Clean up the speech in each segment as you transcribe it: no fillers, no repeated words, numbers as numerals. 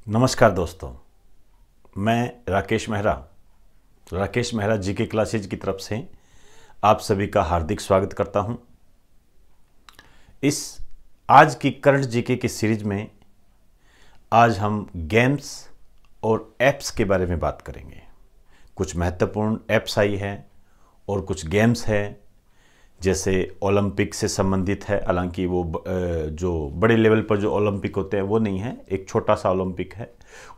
नमस्कार दोस्तों, मैं राकेश मेहरा जीके क्लासेज की तरफ से आप सभी का हार्दिक स्वागत करता हूं। इस आज की करंट जीके की सीरीज में आज हम गेम्स और ऐप्स के बारे में बात करेंगे। कुछ महत्वपूर्ण ऐप्स आई हैं और कुछ गेम्स हैं, जैसे ओलंपिक से संबंधित है। हालांकि वो जो बड़े लेवल पर जो ओलंपिक होते हैं वो नहीं है, एक छोटा सा ओलंपिक है,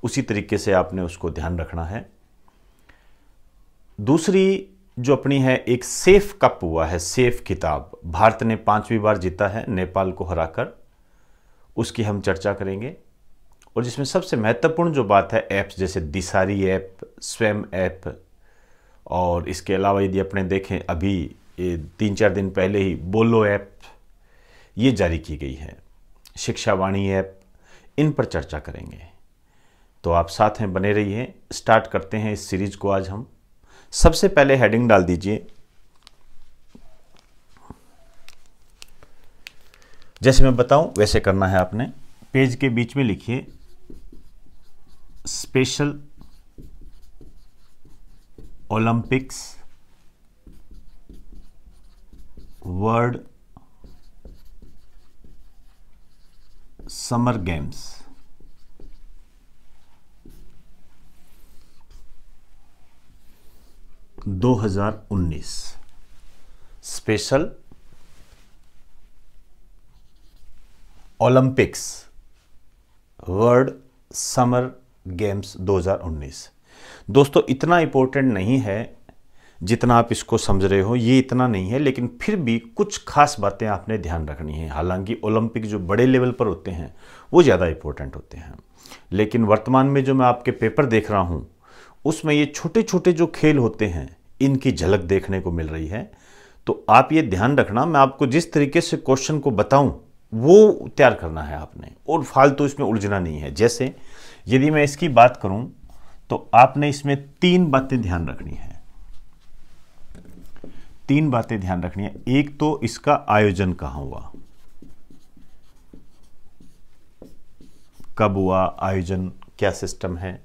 उसी तरीके से आपने उसको ध्यान रखना है। दूसरी जो अपनी है, एक सेफ कप हुआ है, सेफ खिताब भारत ने 5वीं बार जीता है नेपाल को हराकर, उसकी हम चर्चा करेंगे। और जिसमें सबसे महत्वपूर्ण जो बात है, ऐप्स जैसे दिसारी ऐप, स्वयं ऐप, और इसके अलावा यदि अपने देखें अभी 3-4 दिन पहले ही बोलो ऐप ये जारी की गई है, शिक्षावाणी ऐप, इन पर चर्चा करेंगे। तो आप साथ में बने रहिए। स्टार्ट करते हैं इस सीरीज को। आज हम सबसे पहले हेडिंग डाल दीजिए, जैसे मैं बताऊं वैसे करना है आपने। पेज के बीच में लिखिए special Olympics world summer games. Special Olympics world summer games 2019। दोस्तों, इतना इंपॉर्टेंट नहीं है जितना आप इसको समझ रहे हो, ये इतना नहीं है, लेकिन फिर भी कुछ खास बातें आपने ध्यान रखनी है। हालांकि ओलंपिक जो बड़े लेवल पर होते हैं वो ज़्यादा इंपॉर्टेंट होते हैं, लेकिन वर्तमान में जो मैं आपके पेपर देख रहा हूँ उसमें ये छोटे छोटे जो खेल होते हैं इनकी झलक देखने को मिल रही है। तो आप ये ध्यान रखना, मैं आपको जिस तरीके से क्वेश्चन को बताऊं वो तैयार करना है आपने, और फालतू इसमें उलझना नहीं है। जैसे यदि मैं इसकी बात करूं तो आपने इसमें 3 बातें ध्यान रखनी है। 3 बातें ध्यान रखनी है। एक तो इसका आयोजन कहां हुआ, कब हुआ, आयोजन क्या सिस्टम है।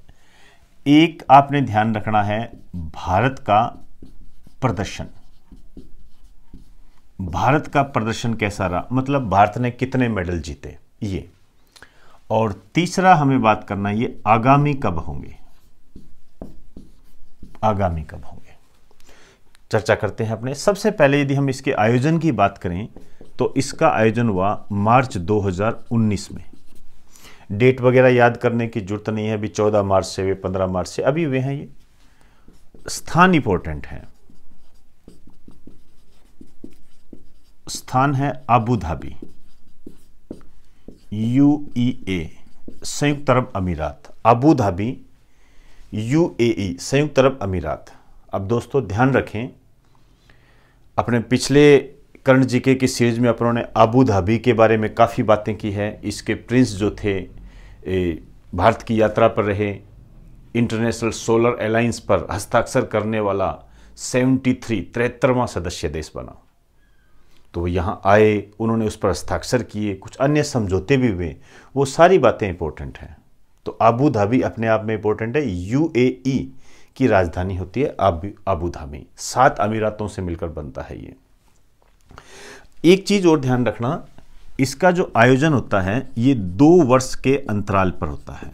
एक आपने ध्यान रखना है भारत का प्रदर्शन, भारत का प्रदर्शन कैसा रहा, मतलब भारत ने कितने मेडल जीते ये। और तीसरा हमें बात करना है ये आगामी कब होंगे, आगामी कब होंगे। चर्चा करते हैं अपने। सबसे पहले यदि हम इसके आयोजन की बात करें तो इसका आयोजन हुआ मार्च 2019 में। डेट वगैरह याद करने की जरूरत नहीं है, अभी 14 मार्च से वे 15 मार्च से अभी वे हैं। ये स्थान इंपॉर्टेंट है, स्थान है अबू धाबी, UAE, संयुक्त अरब अमीरात। अबू धाबी UAE, संयुक्त अरब अमीरात। अब दोस्तों ध्यान रखें, अपने पिछले करंट जीके की सीरीज में अपनों ने अबू धाबी के बारे में काफ़ी बातें की है। इसके प्रिंस जो थे भारत की यात्रा पर रहे, इंटरनेशनल सोलर अलायंस पर हस्ताक्षर करने वाला 73वां सदस्य देश बना। तो वो यहाँ आए, उन्होंने उस पर हस्ताक्षर किए, कुछ अन्य समझौते भी हुए, वो सारी बातें इंपॉर्टेंट हैं। तो अबू धाबी अपने आप में इंपॉर्टेंट है। UAE की राजधानी होती है अबू धाबी, 7 अमीरातों से मिलकर बनता है ये। एक चीज और ध्यान रखना, इसका जो आयोजन होता है ये 2 वर्ष के अंतराल पर होता है।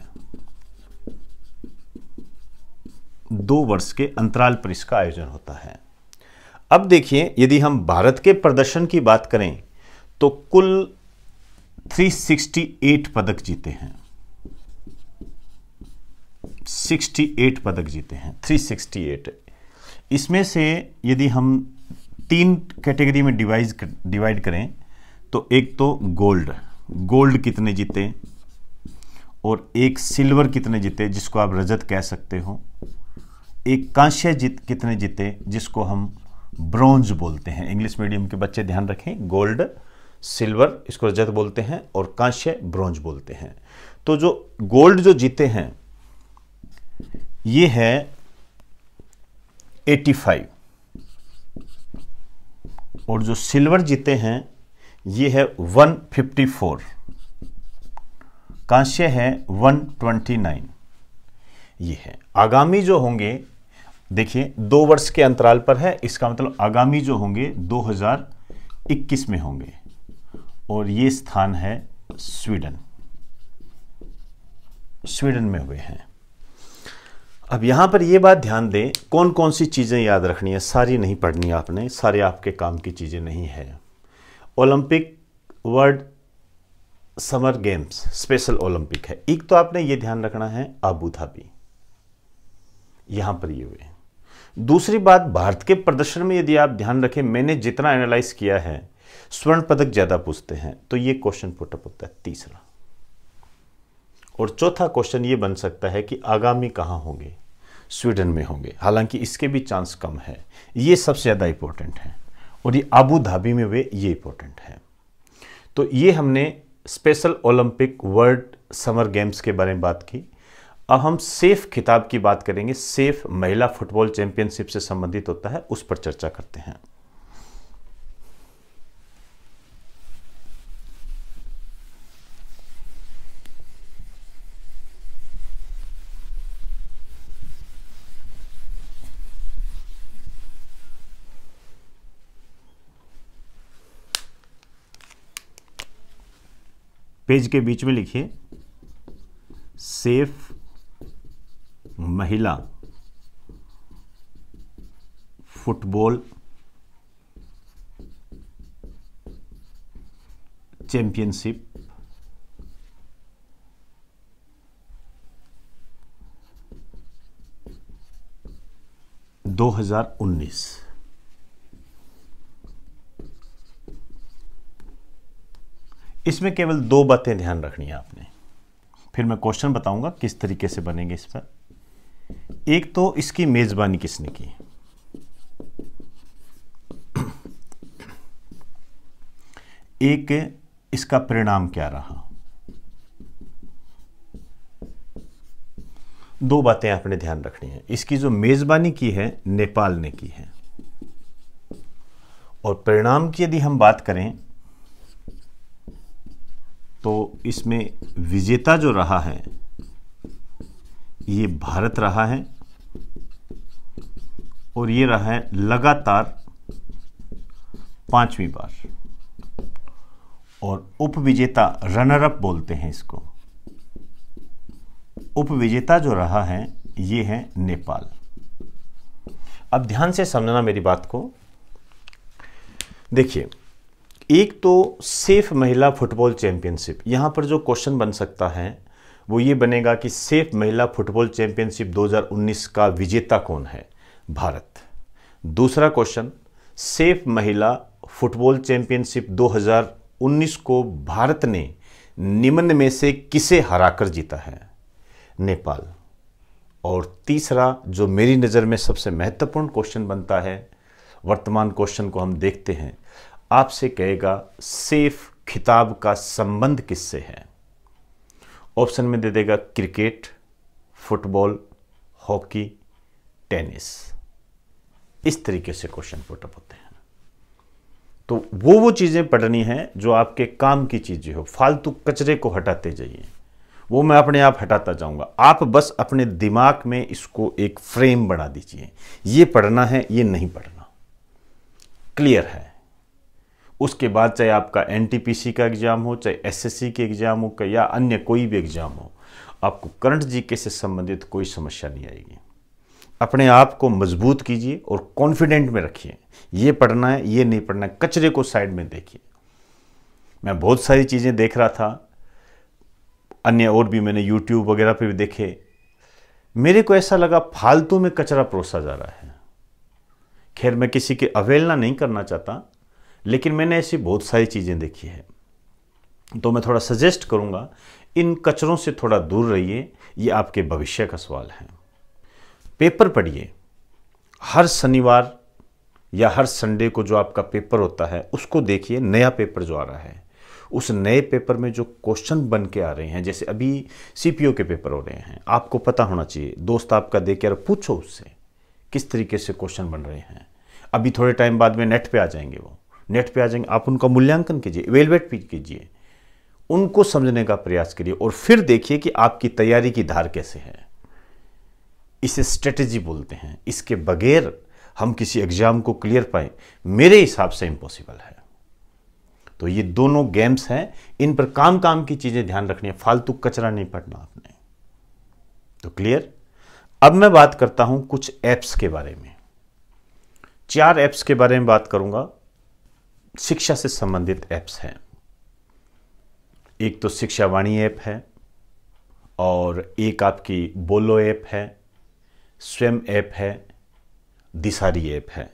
2 वर्ष के अंतराल पर इसका आयोजन होता है। अब देखिए, यदि हम भारत के प्रदर्शन की बात करें तो कुल 368 पदक जीते हैं। 68 पदक जीते हैं, 368। इसमें से यदि हम 3 कैटेगरी में डिवाइड करें तो एक तो गोल्ड कितने जीते, और एक सिल्वर कितने जीते जिसको आप रजत कह सकते हो, एक कांस्य कितने जीते जिसको हम ब्रॉन्ज बोलते हैं। इंग्लिश मीडियम के बच्चे ध्यान रखें, गोल्ड, सिल्वर इसको रजत बोलते हैं और कांस्य ब्रॉन्ज बोलते हैं। तो जो गोल्ड जो जीते हैं ये है 85, और जो सिल्वर जीते हैं ये है 154। कांस्य है 129, ये है। आगामी जो होंगे, देखिए 2 वर्ष के अंतराल पर है, इसका मतलब आगामी जो होंगे 2021 में होंगे, और ये स्थान है स्वीडन, स्वीडन में हुए हैं। अब यहां पर ये बात ध्यान दें, कौन कौन सी चीजें याद रखनी है, सारी नहीं पढ़नी आपने, सारे आपके काम की चीजें नहीं है। Olympic world summer games special Olympic है, एक तो आपने ये ध्यान रखना है अबू धाबी, यहां पर ये हुए। दूसरी बात, भारत के प्रदर्शन में यदि आप ध्यान रखें, मैंने जितना एनालाइज किया है, स्वर्ण पदक ज्यादा पूछते हैं, तो ये क्वेश्चन पुटअप होता है तीसरा। और चौथा क्वेश्चन ये बन सकता है कि आगामी कहां होंगे, स्वीडन में होंगे, हालांकि इसके भी चांस कम है, ये सबसे ज्यादा इंपॉर्टेंट है। और ये अबू धाबी में हुए, ये इंपॉर्टेंट है। तो ये हमने special Olympic world summer games के बारे में बात की। अब हम सेफ खिताब की बात करेंगे, सेफ महिला फुटबॉल चैंपियनशिप से संबंधित होता है, उस पर चर्चा करते हैं। पेज के बीच में लिखिए सेफ महिला फुटबॉल चैंपियनशिप 2019। इसमें केवल 2 बातें ध्यान रखनी है आपने, फिर मैं क्वेश्चन बताऊंगा किस तरीके से बनेंगे इस पर। एक तो इसकी मेजबानी किसने की, एक इसका परिणाम क्या रहा। 2 बातें आपने ध्यान रखनी है। इसकी जो मेजबानी की है नेपाल ने की है, और परिणाम की यदि हम बात करें तो इसमें विजेता जो रहा है ये भारत रहा है, और ये रहा है लगातार 5वीं बार। और उपविजेता, रनर अप बोलते हैं इसको, उपविजेता जो रहा है ये है नेपाल। अब ध्यान से समझना मेरी बात को। देखिए, एक तो सेफ महिला फुटबॉल चैंपियनशिप, यहां पर जो क्वेश्चन बन सकता है वो ये बनेगा कि सेफ महिला फुटबॉल चैंपियनशिप 2019 का विजेता कौन है, भारत। दूसरा क्वेश्चन, सेफ महिला फुटबॉल चैंपियनशिप 2019 को भारत ने निम्न में से किसे हराकर जीता है, नेपाल। और तीसरा जो मेरी नज़र में सबसे महत्वपूर्ण क्वेश्चन बनता है, वर्तमान क्वेश्चन को हम देखते हैं, आपसे कहेगा सेफ खिताब का संबंध किससे है। ऑप्शन में दे देगा क्रिकेट, फुटबॉल, हॉकी, टेनिस। इस तरीके से क्वेश्चन पुटअप होते हैं। तो वो चीजें पढ़नी है जो आपके काम की चीजें हो, फालतू कचरे को हटाते जाइए, वो मैं अपने आप हटाता जाऊंगा। आप बस अपने दिमाग में इसको एक फ्रेम बना दीजिए, ये पढ़ना है, ये नहीं पढ़ना, क्लियर है। उसके बाद चाहे आपका एनटीपीसी का एग्जाम हो, चाहे एसएससी के एग्जाम हो, या अन्य कोई भी एग्जाम हो, आपको करंट जीके से संबंधित कोई समस्या नहीं आएगी। अपने आप को मजबूत कीजिए और कॉन्फिडेंट में रखिए, ये पढ़ना है, ये नहीं पढ़ना है, कचरे को साइड में देखिए। मैं बहुत सारी चीज़ें देख रहा था, अन्य और भी मैंने यूट्यूब वगैरह पे भी देखे, मेरे को ऐसा लगा फालतू में कचरा परोसा जा रहा है। खैर, मैं किसी की अवहेलना नहीं करना चाहता, लेकिन मैंने ऐसी बहुत सारी चीज़ें देखी है, तो मैं थोड़ा सजेस्ट करूंगा इन कचरों से थोड़ा दूर रहिए, ये आपके भविष्य का सवाल है। पेपर पढ़िए, हर शनिवार या हर संडे को जो आपका पेपर होता है उसको देखिए, नया पेपर जो आ रहा है, उस नए पेपर में जो क्वेश्चन बन के आ रहे हैं, जैसे अभी सीपीओ के पेपर हो रहे हैं, आपको पता होना चाहिए, दोस्त आपका देख के पूछो उससे किस तरीके से क्वेश्चन बन रहे हैं। अभी थोड़े टाइम बाद में नेट पे आ जाएंगे, वो नेट पे आ जाएंगे, आप उनका मूल्यांकन कीजिए, इवेलुएट भी कीजिए, उनको समझने का प्रयास करिए और फिर देखिए कि आपकी तैयारी की धार कैसे है। इसे स्ट्रेटेजी बोलते हैं। इसके बगैर हम किसी एग्जाम को क्लियर पाए मेरे हिसाब से इम्पॉसिबल है। तो ये दोनों गेम्स हैं, इन पर काम काम की चीजें ध्यान रखनी है, फालतू कचरा नहीं पढ़ना आपने। तो क्लियर। अब मैं बात करता हूं कुछ ऐप्स के बारे में। 4 ऐप्स के बारे में बात करूंगा, शिक्षा से संबंधित ऐप्स हैं। एक तो शिक्षा वाणी ऐप है, और एक आपकी बोलो ऐप है, स्वयं ऐप है, दिसारी ऐप है।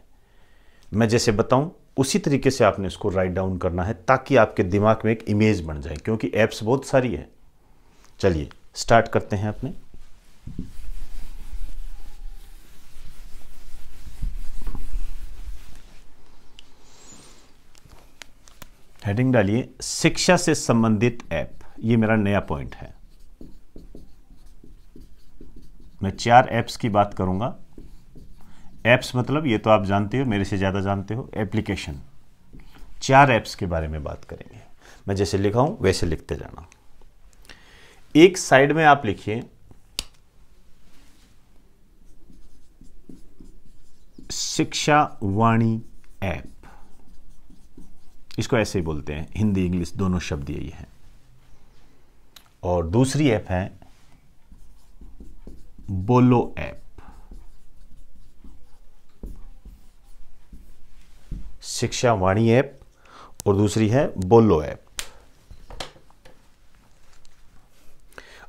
मैं जैसे बताऊं उसी तरीके से आपने इसको राइट डाउन करना है ताकि आपके दिमाग में एक इमेज बन जाए, क्योंकि ऐप्स बहुत सारी है। चलिए स्टार्ट करते हैं अपने। हेडिंग डालिए शिक्षा से संबंधित ऐप। ये मेरा नया पॉइंट है। मैं 4 ऐप्स की बात करूंगा। ऐप्स मतलब ये तो आप जानते हो, मेरे से ज्यादा जानते हो, एप्लीकेशन। 4 ऐप्स के बारे में बात करेंगे। मैं जैसे लिखा हूं वैसे लिखते जाना। एक साइड में आप लिखिए शिक्षा वाणी ऐप। इसको ऐसे ही बोलते हैं, हिंदी इंग्लिश दोनों शब्द यही हैं। और दूसरी ऐप है बोलो ऐप। शिक्षा वाणी ऐप और दूसरी है बोलो ऐप।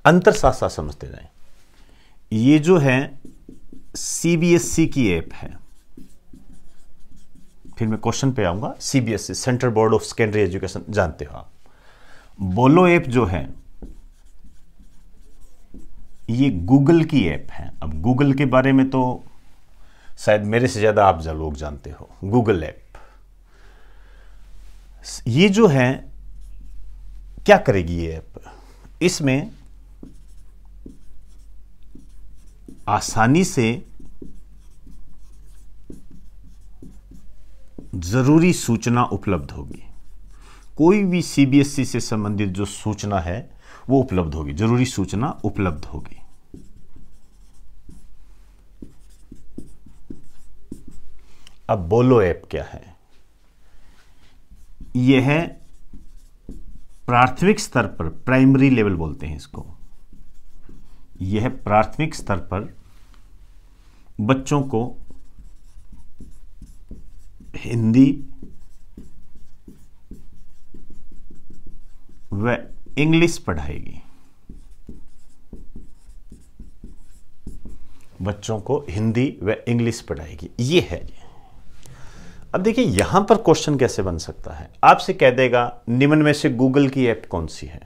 अंतर साथ साथ समझते जाएं। ये जो है सीबीएसई की ऐप है। फिर मैं क्वेश्चन पे आऊंगा। CBSE central board of secondary education जानते हो आप। बोलो ऐप जो है ये गूगल की ऐप है। अब गूगल के बारे में तो शायद मेरे से ज्यादा आप लोग जानते हो। गूगल ऐप ये जो है क्या करेगी ये ऐप, इसमें आसानी से जरूरी सूचना उपलब्ध होगी। कोई भी सीबीएसई से संबंधित जो सूचना है वो उपलब्ध होगी, जरूरी सूचना उपलब्ध होगी। अब बोलो ऐप क्या है? यह है प्राथमिक स्तर पर, प्राइमरी लेवल बोलते हैं इसको। यह प्राथमिक स्तर पर बच्चों को हिंदी व इंग्लिश पढ़ाएगी। बच्चों को हिंदी व इंग्लिश पढ़ाएगी, ये है। अब देखिए यहां पर क्वेश्चन कैसे बन सकता है। आपसे कह देगा निम्न में से गूगल की ऐप कौन सी है,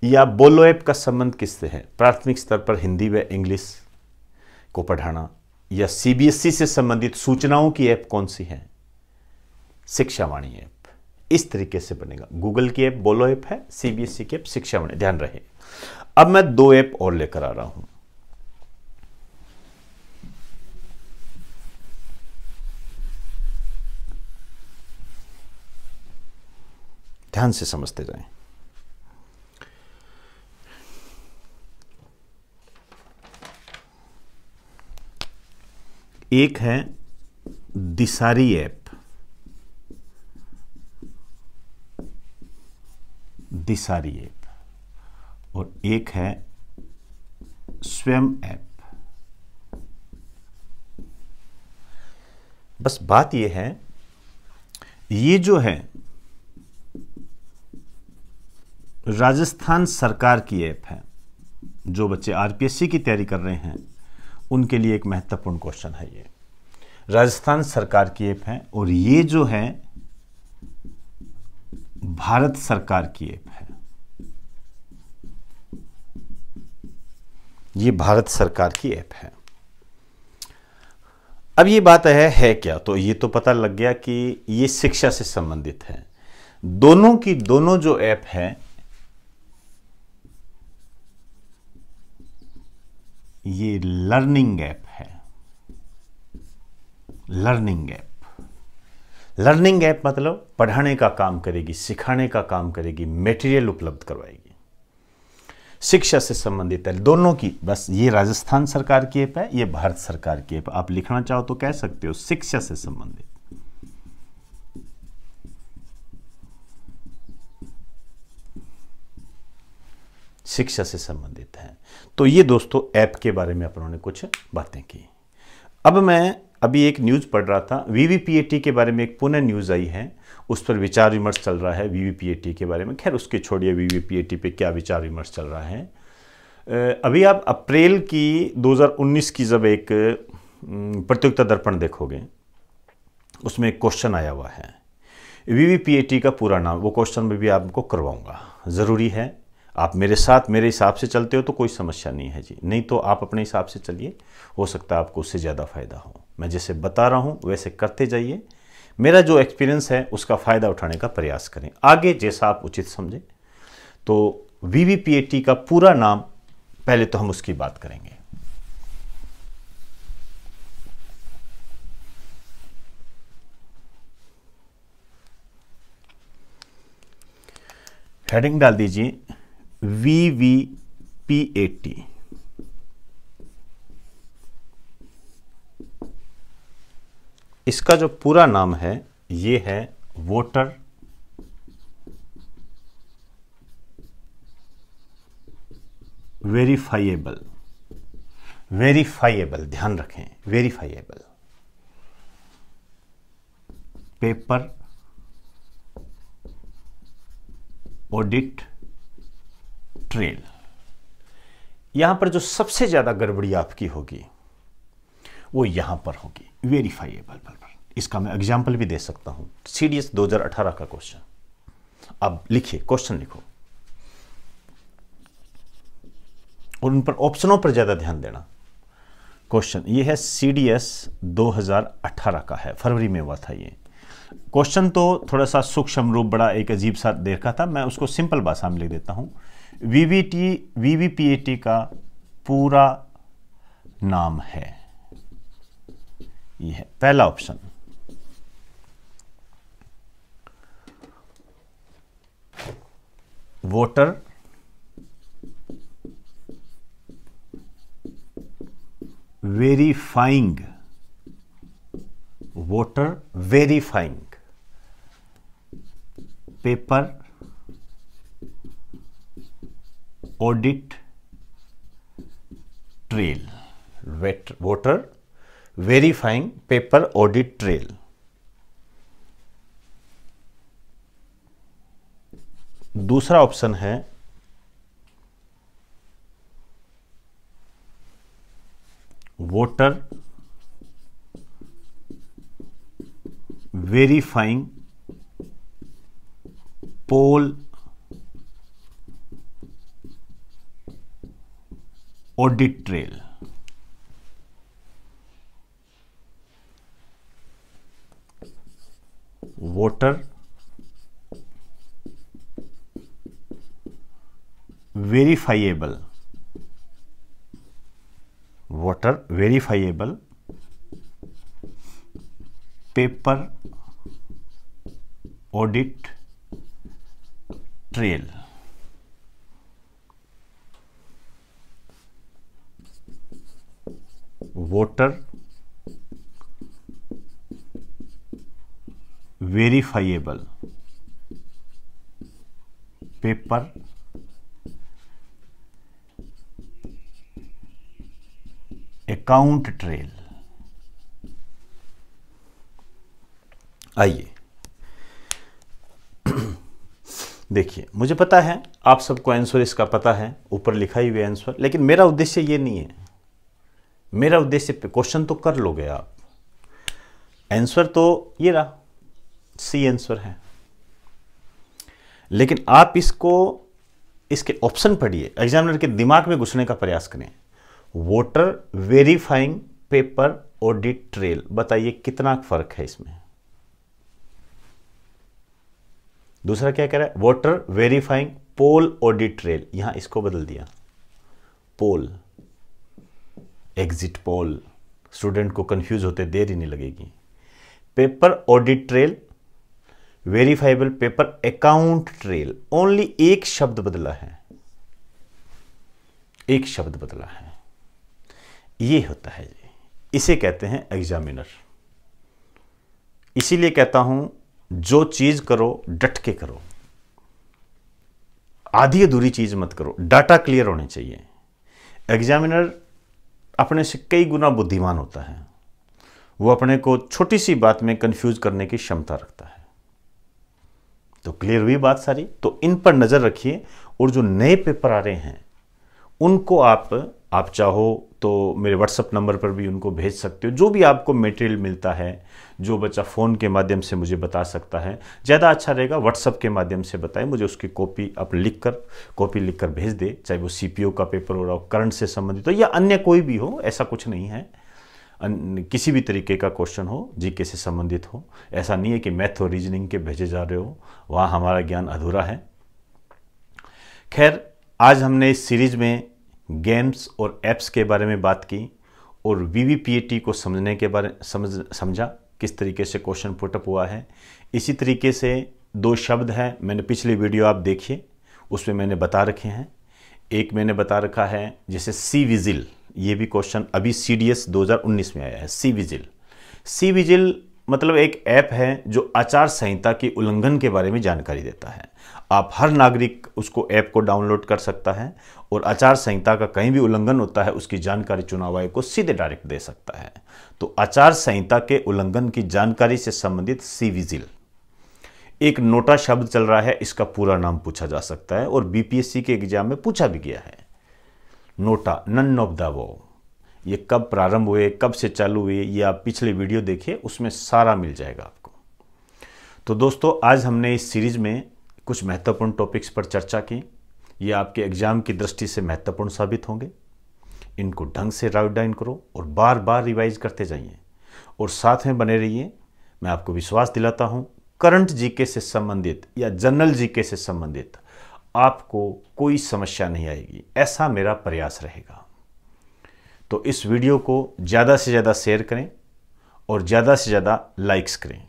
या बोलो ऐप का संबंध किससे है, प्राथमिक स्तर पर हिंदी व इंग्लिश को पढ़ाना, या सीबीएसई से संबंधित सूचनाओं की ऐप कौन सी है, शिक्षा वाणी ऐप। इस तरीके से बनेगा। गूगल की ऐप बोलो ऐप है, सीबीएसई की ऐप शिक्षा वाणी, ध्यान रहे। अब मैं 2 ऐप और लेकर आ रहा हूं। ध्यान से समझते जाएं। एक है दिसारी ऐप, दिसारी ऐप, और एक है स्वयं ऐप। बस बात यह है, ये जो है राजस्थान सरकार की ऐप है। जो बच्चे आरपीएससी की तैयारी कर रहे हैं उनके लिए एक महत्वपूर्ण क्वेश्चन है। ये राजस्थान सरकार की ऐप है, और ये जो है भारत सरकार की ऐप है। ये भारत सरकार की ऐप है। अब ये बात है क्या, तो ये तो पता लग गया कि ये शिक्षा से संबंधित है। दोनों की दोनों जो ऐप है ये लर्निंग ऐप है, लर्निंग ऐप। लर्निंग ऐप मतलब पढ़ाने का काम करेगी, सिखाने का काम करेगी, मटेरियल उपलब्ध करवाएगी, शिक्षा से संबंधित है। दोनों की, बस ये राजस्थान सरकार की ऐप है, ये भारत सरकार की ऐप। आप लिखना चाहो तो कह सकते हो शिक्षा से संबंधित। शिक्षा से संबंधित है। तो ये दोस्तों ऐप के बारे में अपनों ने कुछ बातें की। अब मैं अभी एक न्यूज़ पढ़ रहा था, वीवीपीएटी के बारे में एक पुनः न्यूज़ आई है, उस पर विचार विमर्श चल रहा है वीवीपीएटी के बारे में। खैर उसके छोड़िए, वीवीपीएटी पे क्या विचार विमर्श चल रहा है। अभी आप अप्रैल की 2019 की जब एक प्रतियोगिता दर्पण देखोगे, उसमें एक क्वेश्चन आया हुआ है वीवीपीएटी का पूरा नाम। वो क्वेश्चन में भी आपको करवाऊंगा, ज़रूरी है। आप मेरे साथ मेरे हिसाब से चलते हो तो कोई समस्या नहीं है जी, नहीं तो आप अपने हिसाब से चलिए, हो सकता है आपको उससे ज़्यादा फायदा हो। मैं जैसे बता रहा हूँ वैसे करते जाइए, मेरा जो एक्सपीरियंस है उसका फ़ायदा उठाने का प्रयास करें, आगे जैसा आप उचित समझें। तो वीवीपीएटी का पूरा नाम, पहले तो हम उसकी बात करेंगे। हेडिंग डाल दीजिए वीवीपीएटी। इसका जो पूरा नाम है ये है वोटर वेरीफाइएबल। वेरीफाइएबल, ध्यान रखें, वेरीफाइएबल पेपर ऑडिट ट्रेल। यहां पर जो सबसे ज्यादा गड़बड़ी आपकी होगी वो यहां पर होगी, वेरीफाइएबल पर। इसका मैं एग्जाम्पल भी दे सकता हूं, सीडीएस 2018 का क्वेश्चन। अब लिखिए, क्वेश्चन लिखो और उन पर ऑप्शनों पर ज्यादा ध्यान देना। क्वेश्चन ये है सीडीएस 2018 का है, फरवरी में हुआ था ये क्वेश्चन। तो थोड़ा सा सूक्ष्म रूप, बड़ा एक अजीब सा देखा था, मैं उसको सिंपल भाषा में लिख देता हूं। वीवीपीएटी का पूरा नाम है, ये है पहला option. Voter verifying, voter verifying paper audit trail. Voter verifying paper audit trail. दूसरा ऑप्शन है voter verifying poll audit trail. Voter verifiable, voter verifiable paper audit trail. Voter verifiable paper account trail. आइए देखिए, मुझे पता है आप सबको answer इसका पता है, ऊपर लिखा ही हुआ आंसर, लेकिन मेरा उद्देश्य ये नहीं है। मेरा उद्देश्य, क्वेश्चन तो कर लोगे आप, आंसर तो ये रहा, सी आंसर है, लेकिन आप इसको, इसके ऑप्शन पढ़िए, एग्जामिनर के दिमाग में घुसने का प्रयास करें। Voter verifying paper audit trail, बताइए कितना फर्क है इसमें। दूसरा क्या कह रहा है, voter verifying poll audit trail, यहां इसको बदल दिया, पोल, एग्जिट पोल, स्टूडेंट को कंफ्यूज होते देर ही नहीं लगेगी। Paper audit trail verifiable paper account trail, only एक शब्द बदला है, एक शब्द बदला है, ये होता है जी, इसे कहते हैं एग्जामिनर। इसीलिए कहता हूं जो चीज करो डट के करो, आधी अधूरी चीज मत करो, डाटा क्लियर होने चाहिए। एग्जामिनर अपने से कई गुना बुद्धिमान होता है, वो अपने को छोटी सी बात में कंफ्यूज करने की क्षमता रखता है। तो क्लियर हुई बात सारी। तो इन पर नजर रखिए, और जो नए पेपर आ रहे हैं उनको आप चाहो तो मेरे व्हाट्सएप नंबर पर भी उनको भेज सकते हो। जो भी आपको मटेरियल मिलता है, जो बच्चा फ़ोन के माध्यम से मुझे बता सकता है, ज़्यादा अच्छा रहेगा व्हाट्सएप के माध्यम से बताए, मुझे उसकी कॉपी लिख कर भेज दे। चाहे वो सीपीओ का पेपर हो रहा हो, करंट से संबंधित हो, या अन्य कोई भी हो, ऐसा कुछ नहीं है। किसी भी तरीके का क्वेश्चन हो, जीके से संबंधित हो, ऐसा नहीं है कि मैथ और रीजनिंग के भेजे जा रहे हो, वहाँ हमारा ज्ञान अधूरा है। खैर, आज हमने इस सीरीज में गेम्स और ऐप्स के बारे में बात की, और वीवीपीएटी को समझने के बारे समझा, किस तरीके से क्वेश्चन पुटअप हुआ है। इसी तरीके से दो शब्द हैं, मैंने पिछली वीडियो आप देखिए, उसमें मैंने बता रखे हैं। एक मैंने बता रखा है जैसे सी विजिल, ये भी क्वेश्चन अभी CDS 2019 में आया है। सी विजिल मतलब एक ऐप है जो आचार संहिता के उल्लंघन के बारे में जानकारी देता है। आप हर नागरिक उसको ऐप को डाउनलोड कर सकता है, और आचार संहिता का कहीं भी उल्लंघन होता है उसकी जानकारी चुनाव आयोग को सीधे डायरेक्ट दे सकता है। तो आचार संहिता के उल्लंघन की जानकारी से संबंधित सी विजिल। एक नोटा शब्द चल रहा है, इसका पूरा नाम पूछा जा सकता है, और BPSC के एग्जाम में पूछा भी गया है। NOTA, none of the above, ये कब प्रारंभ हुए, कब से चालू हुए, ये आप पिछले वीडियो देखिए, उसमें सारा मिल जाएगा आपको। तो दोस्तों, आज हमने इस सीरीज में कुछ महत्वपूर्ण टॉपिक्स पर चर्चा की। ये आपके एग्जाम की दृष्टि से महत्वपूर्ण साबित होंगे। इनको ढंग से राइट डाउन करो और बार बार रिवाइज करते जाइए, और साथ में बने रहिए। मैं आपको विश्वास दिलाता हूँ, करंट जीके से संबंधित या जनरल जीके से संबंधित आपको कोई समस्या नहीं आएगी, ऐसा मेरा प्रयास रहेगा। तो इस वीडियो को ज़्यादा से ज़्यादा शेयर करें और ज़्यादा से ज़्यादा लाइक्स करें।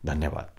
धन्यवाद।